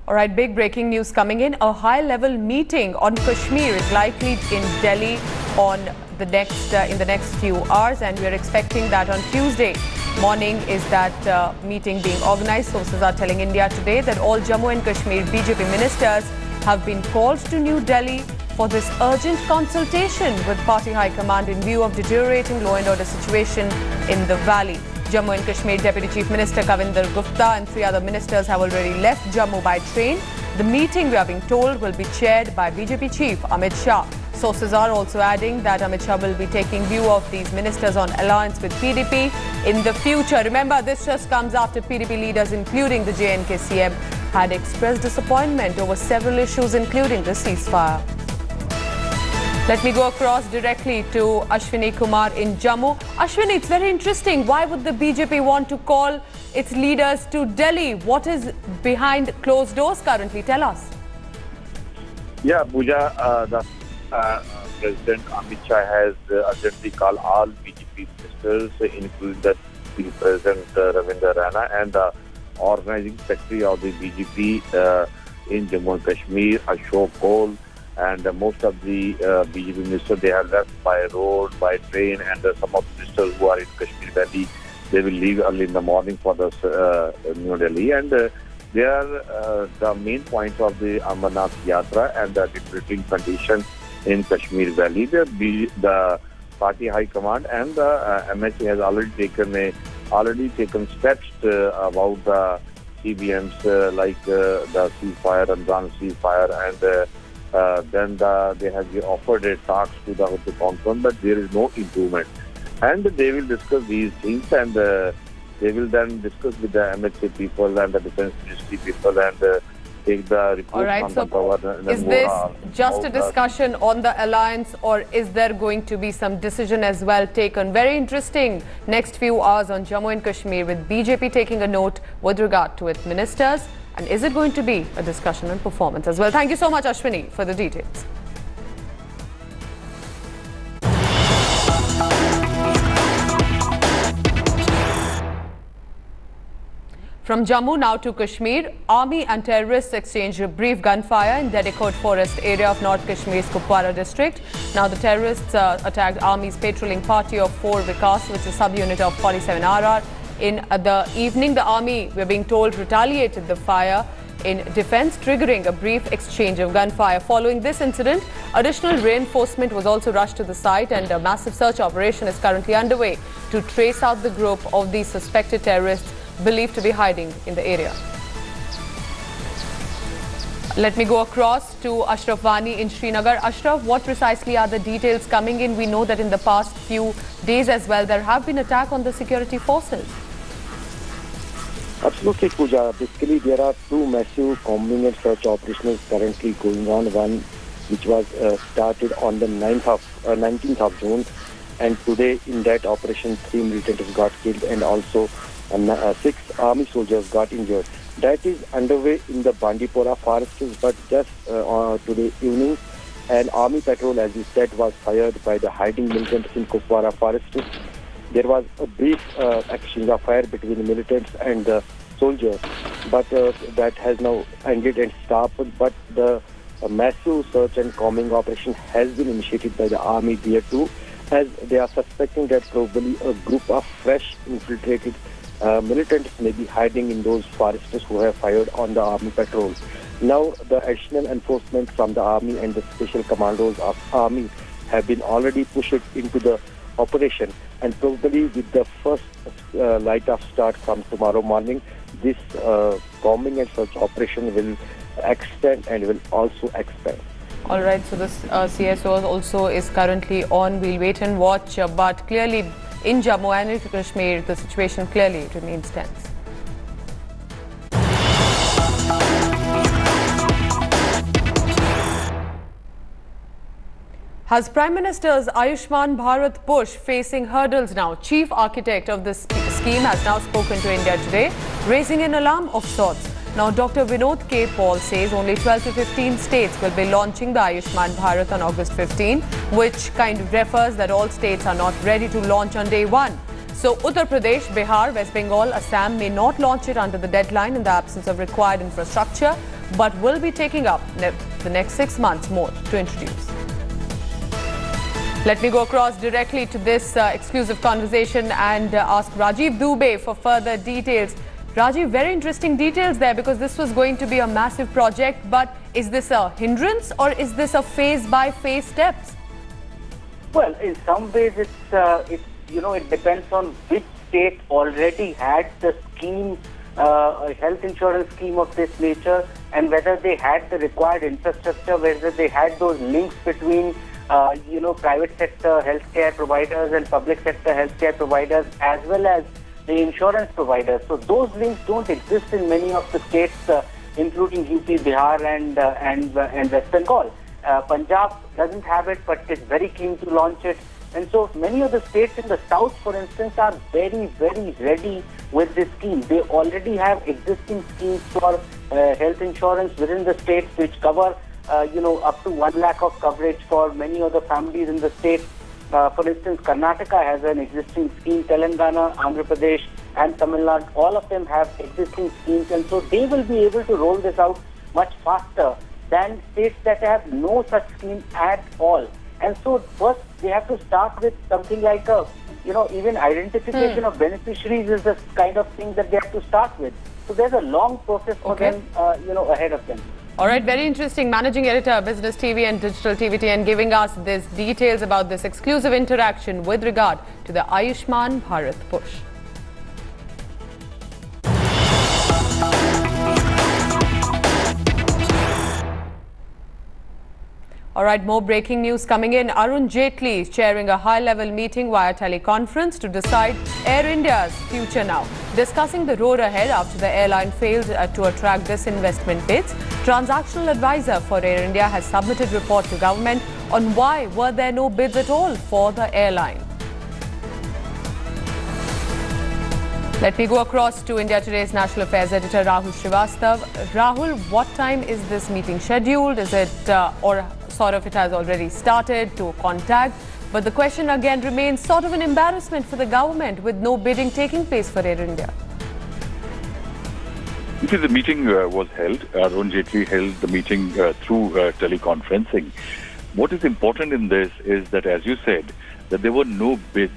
All right, big breaking news coming in. A high-level meeting on Kashmir is likely in Delhi on the in the next few hours, and we are expecting that on Tuesday morning is that meeting being organized. Sources are telling India Today that all Jammu and Kashmir BJP ministers have been called to New Delhi for this urgent consultation with party high command in view of deteriorating law and order situation in the valley. Jammu and Kashmir Deputy Chief Minister Kavinder Gupta and 3 other ministers have already left Jammu by train. The meeting, we are being told, will be chaired by BJP Chief Amit Shah. Sources are also adding that Amit Shah will be taking view of these ministers on alliance with PDP in the future. Remember, this just comes after PDP leaders, including the JNK CM, had expressed disappointment over several issues, including the ceasefire. Let me go across directly to Ashwini Kumar in Jammu. Ashwini, it's very interesting. Why would the BJP want to call its leaders to Delhi? What is behind closed doors currently? Tell us. Yeah, Pooja, the President Amit Shah has urgently called all BJP ministers, including the President Ravinder Rana and the organizing secretary of the BJP in Jammu and Kashmir, Ashok Kaul. And most of the BJP ministers, they have left by road, by train, and some of the ministers who are in Kashmir Valley, they will leave early in the morning for the New Delhi. And they are the main points of the Amarnath Yatra and the deteriorating condition in Kashmir Valley. The party high command and the MHA has already taken steps about the CBMs like the ceasefire, Ramzan ceasefire, and then they have offered a talks to the conference, but there is no improvement. And they will discuss these things, and they will then discuss with the MHA people and the Defence Ministry people and take the report from the governor. Is this just a discussion on the alliance, or is there going to be some decision as well taken? Very interesting next few hours on Jammu and Kashmir, with BJP taking a note with regard to its ministers. And is it going to be a discussion on performance as well? Thank you so much, Ashwini, for the details. From Jammu now to Kashmir, army and terrorists exchanged a brief gunfire in Dedicote forest area of North Kashmir's Kupwara district. Now the terrorists attacked army's patrolling party of 4 Vikas, which is a subunit of 47 RR. In the evening, the army, we're being told, retaliated the fire in defense, triggering a brief exchange of gunfire. Following this incident, additional reinforcement was also rushed to the site, and a massive search operation is currently underway to trace out the group of these suspected terrorists believed to be hiding in the area. Let me go across to Ashraf Wani in Srinagar. Ashraf, what precisely are the details coming in? We know that in the past few days as well, there have been attacks on the security forces. Absolutely, Pooja. Basically, there are 2 massive combing and search operations currently going on. One which was started on the 19th of June, and today in that operation 3 militants got killed and also 6 army soldiers got injured. That is underway in the Bandipora forests, but just today evening, an army patrol, as you said, was fired by the hiding militants in Kupwara forest. There was a brief exchange of fire between the militants and the soldiers, but that has now ended and stopped. But the massive search and combing operation has been initiated by the army there too, as they are suspecting that probably a group of fresh infiltrated militants may be hiding in those forests who have fired on the army patrol. Now, the additional enforcement from the army and the special commandos of army have been already pushed into the operation, and probably with the first light of start from tomorrow morning, this combing and search operation will extend and will also expand. All right, so this CSO also is currently on. We'll wait and watch, but clearly in Jammu and in Kashmir, the situation clearly remains tense. Has Prime Minister's Ayushman Bharat push facing hurdles now? Chief architect of this scheme has now spoken to India Today, raising an alarm of sorts. Now, Dr. Vinod K Paul says only 12 to 15 states will be launching the Ayushman Bharat on August 15, which kind of refers that all states are not ready to launch on day 1. So Uttar Pradesh, Bihar, West Bengal, Assam may not launch it under the deadline in the absence of required infrastructure. but will be taking up the next 6 months more to introduce. Let me go across directly to this exclusive conversation and ask Rajiv Dubey for further details. Rajiv, very interesting details there, because this was going to be a massive project, but is this a hindrance or is this a phase-by-phase steps? Well, in some ways it depends on which state already had the scheme, a health insurance scheme of this nature, and whether they had the required infrastructure, whether they had those links between private sector healthcare providers and public sector healthcare providers, as well as the insurance providers. So those links don't exist in many of the states, including UP, Bihar and West Bengal. Punjab doesn't have it, but is very keen to launch it. And so many of the states in the south, for instance, are very, very ready with this scheme. They already have existing schemes for health insurance within the states, which cover up to 1 lakh of coverage for many of the families in the state. For instance, Karnataka has an existing scheme, Telangana, Andhra Pradesh and Tamil Nadu, all of them have existing schemes, and so they will be able to roll this out much faster than states that have no such scheme at all. And so first they have to start with something like even identification of beneficiaries is the kind of thing that they have to start with. So there's a long process for them, ahead of them. All right, very interesting. Managing Editor, Business TV and Digital TVTN, giving us these details about this exclusive interaction with regard to the Ayushman Bharat push. All right, more breaking news coming in. Arun Jaitley is chairing a high-level meeting via teleconference to decide Air India's future now. Discussing the road ahead after the airline failed to attract disinvestment bids, transactional advisor for Air India has submitted report to government on why were there no bids at all for the airline. Let me go across to India Today's National Affairs Editor Rahul Srivastav. Rahul, what time is this meeting scheduled? Is it or sort of it has already started to contact? But the question again remains sort of an embarrassment for the government with no bidding taking place for Air India. The meeting was held. Arun Jaitley held the meeting through teleconferencing. What is important in this is that, as you said, that there were no bids.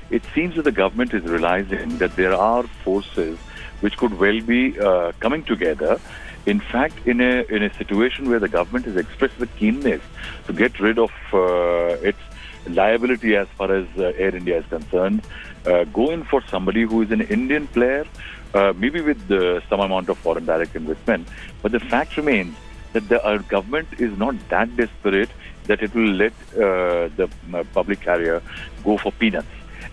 It seems that the government is realizing that there are forces which could well be coming together. In fact, in a situation where the government has expressed the keenness to get rid of its liability as far as Air India is concerned, go in for somebody who is an Indian player, maybe with some amount of foreign direct investment. But the fact remains that the government is not that desperate that it will let the public carrier go for peanuts.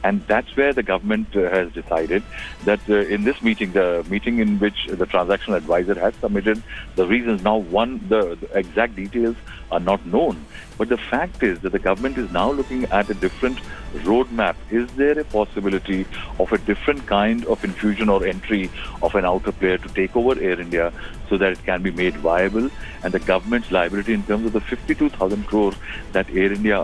And that's where the government has decided that in this meeting, the meeting in which the transactional advisor has submitted the reasons. Now, the exact details are not known. But the fact is that the government is now looking at a different roadmap. Is there a possibility of a different kind of infusion or entry of an outer player to take over Air India so that it can be made viable? And the government's liability in terms of the 52,000 crore that Air India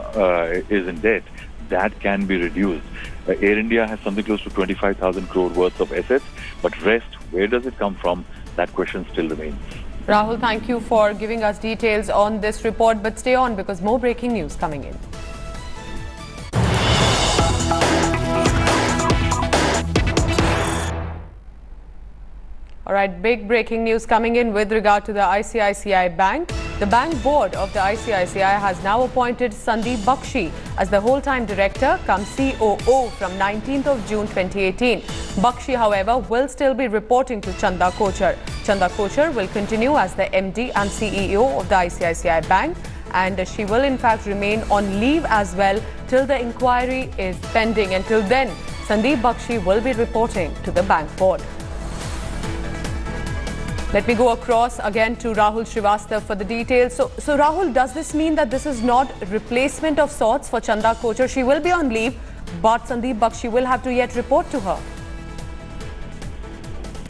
is in debt, that can be reduced. Air India has something close to 25,000 crore worth of assets, but rest, where does it come from? That question still remains. Rahul, thank you for giving us details on this report, but stay on because more breaking news coming in. All right, big breaking news coming in with regard to the ICICI Bank. The bank board of the ICICI has now appointed Sandeep Bakshi as the whole-time director cum COO from 19th of June 2018. Bakshi, however, will still be reporting to Chanda Kochhar. Chanda Kochhar will continue as the MD and CEO of the ICICI Bank, and she will in fact remain on leave as well till the inquiry is pending. Until then, Sandeep Bakshi will be reporting to the bank board. Let me go across again to Rahul Srivastav for the details. So Rahul, does this mean that this is not replacement of sorts for Chanda Kochhar? She will be on leave, but Sandeep Bakshi will have to yet report to her.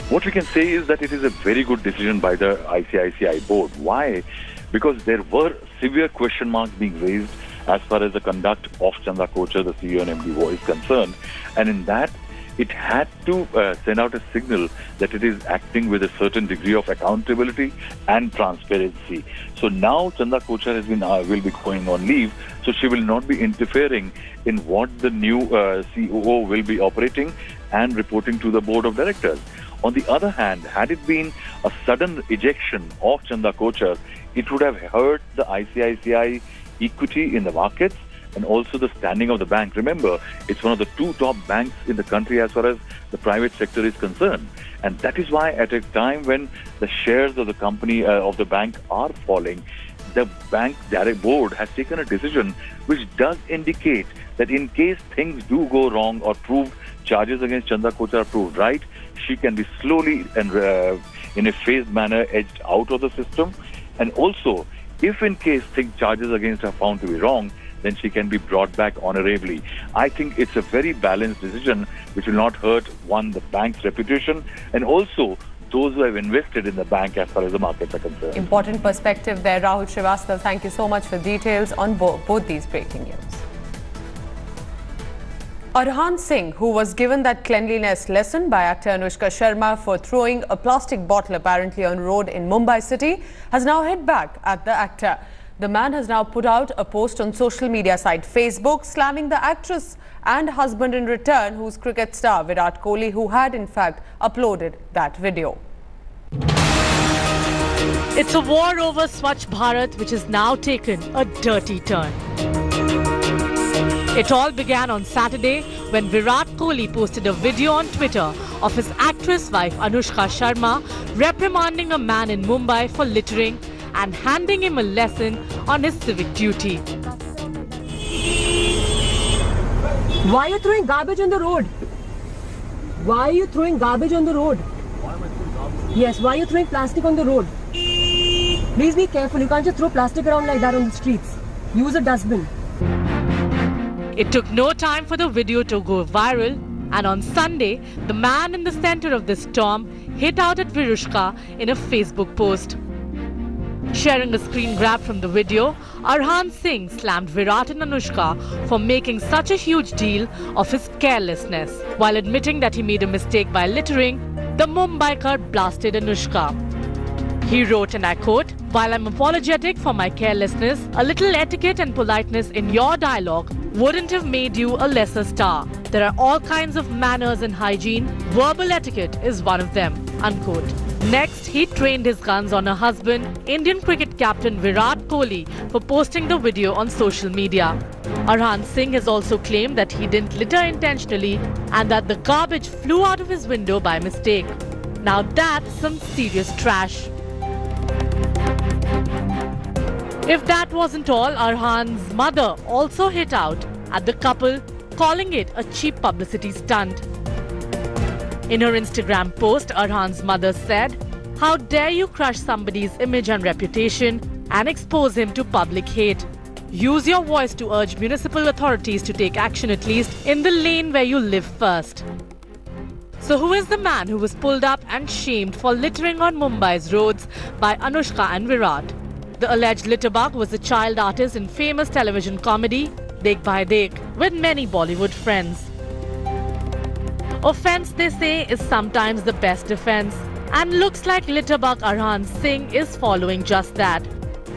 What we can say is that it is a very good decision by the ICICI board. Why? Because there were severe question marks being raised as far as the conduct of Chanda Kochhar, the CEO and MD, is concerned. And in that, it had to send out a signal that it is acting with a certain degree of accountability and transparency. So now Chanda Kochhar has been will be going on leave, so she will not be interfering in what the new COO will be operating and reporting to the board of directors. On the other hand, had it been a sudden ejection of Chanda Kochhar, it would have hurt the ICICI equity in the markets and also the standing of the bank. Remember, it's one of the two top banks in the country as far as the private sector is concerned. And that is why at a time when the shares of the company, of the bank are falling, the bank direct board has taken a decision which does indicate that in case things do go wrong or proved charges against Chanda Kochhar are proved right, she can be slowly and in a phased manner edged out of the system. And also, if in case charges against her are found to be wrong, then she can be brought back honorably. I think it's a very balanced decision which will not hurt, one, the bank's reputation, and also those who have invested in the bank as far as the markets are concerned. Important perspective there, Rahul Srivastava. Thank you so much for details on both these breaking news. Arhan Singh, who was given that cleanliness lesson by actor Anushka Sharma for throwing a plastic bottle apparently on road in Mumbai city, has now hit back at the actor. The man has now put out a post on social media site Facebook slamming the actress and husband in return, who's cricket star Virat Kohli, who had in fact uploaded that video. It's a war over Swachh Bharat which has now taken a dirty turn. It all began on Saturday when Virat Kohli posted a video on Twitter of his actress wife Anushka Sharma reprimanding a man in Mumbai for littering and handing him a lesson on his civic duty. Why are you throwing garbage on the road? Why are you throwing garbage on the road? Yes, why are you throwing plastic on the road? Please be careful, you can't just throw plastic around like that on the streets. Use a dustbin. It took no time for the video to go viral, and on Sunday, the man in the center of the storm hit out at Virushka in a Facebook post. Sharing a screen grab from the video, Arhan Singh slammed Virat and Anushka for making such a huge deal of his carelessness. While admitting that he made a mistake by littering, the Mumbaikar blasted Anushka. He wrote, and I quote, "While I'm apologetic for my carelessness, a little etiquette and politeness in your dialogue wouldn't have made you a lesser star. There are all kinds of manners and hygiene. Verbal etiquette is one of them," unquote. Next, he trained his guns on her husband, Indian cricket captain Virat Kohli, for posting the video on social media. Arhan Singh has also claimed that he didn't litter intentionally and that the garbage flew out of his window by mistake. Now that's some serious trash. If that wasn't all, Arhan's mother also hit out at the couple, calling it a cheap publicity stunt. In her Instagram post, Arhan's mother said, "How dare you crush somebody's image and reputation and expose him to public hate? Use your voice to urge municipal authorities to take action, at least in the lane where you live first." So who is the man who was pulled up and shamed for littering on Mumbai's roads by Anushka and Virat? The alleged litterbug was a child artist in famous television comedy Dekh Bhai Dekh with many Bollywood friends. Offense, they say, is sometimes the best defense, and looks like litterbug Arhan Singh is following just that.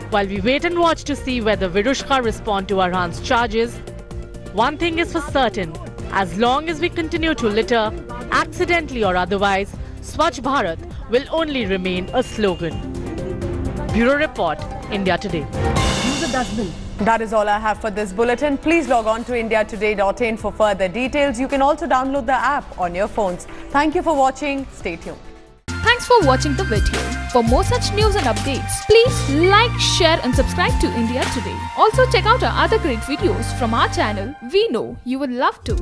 While we wait and watch to see whether Virushka respond to Arhan's charges, one thing is for certain: as long as we continue to litter, accidentally or otherwise, Swachh Bharat will only remain a slogan. Bureau Report, India Today. Use a dustbin. That is all I have for this bulletin. Please log on to indiatoday.in for further details. You can also download the app on your phones. Thank you for watching. Stay tuned. Thanks for watching the video. For more such news and updates, please like, share and subscribe to India Today. Also check out our other great videos from our channel. We know you will love to.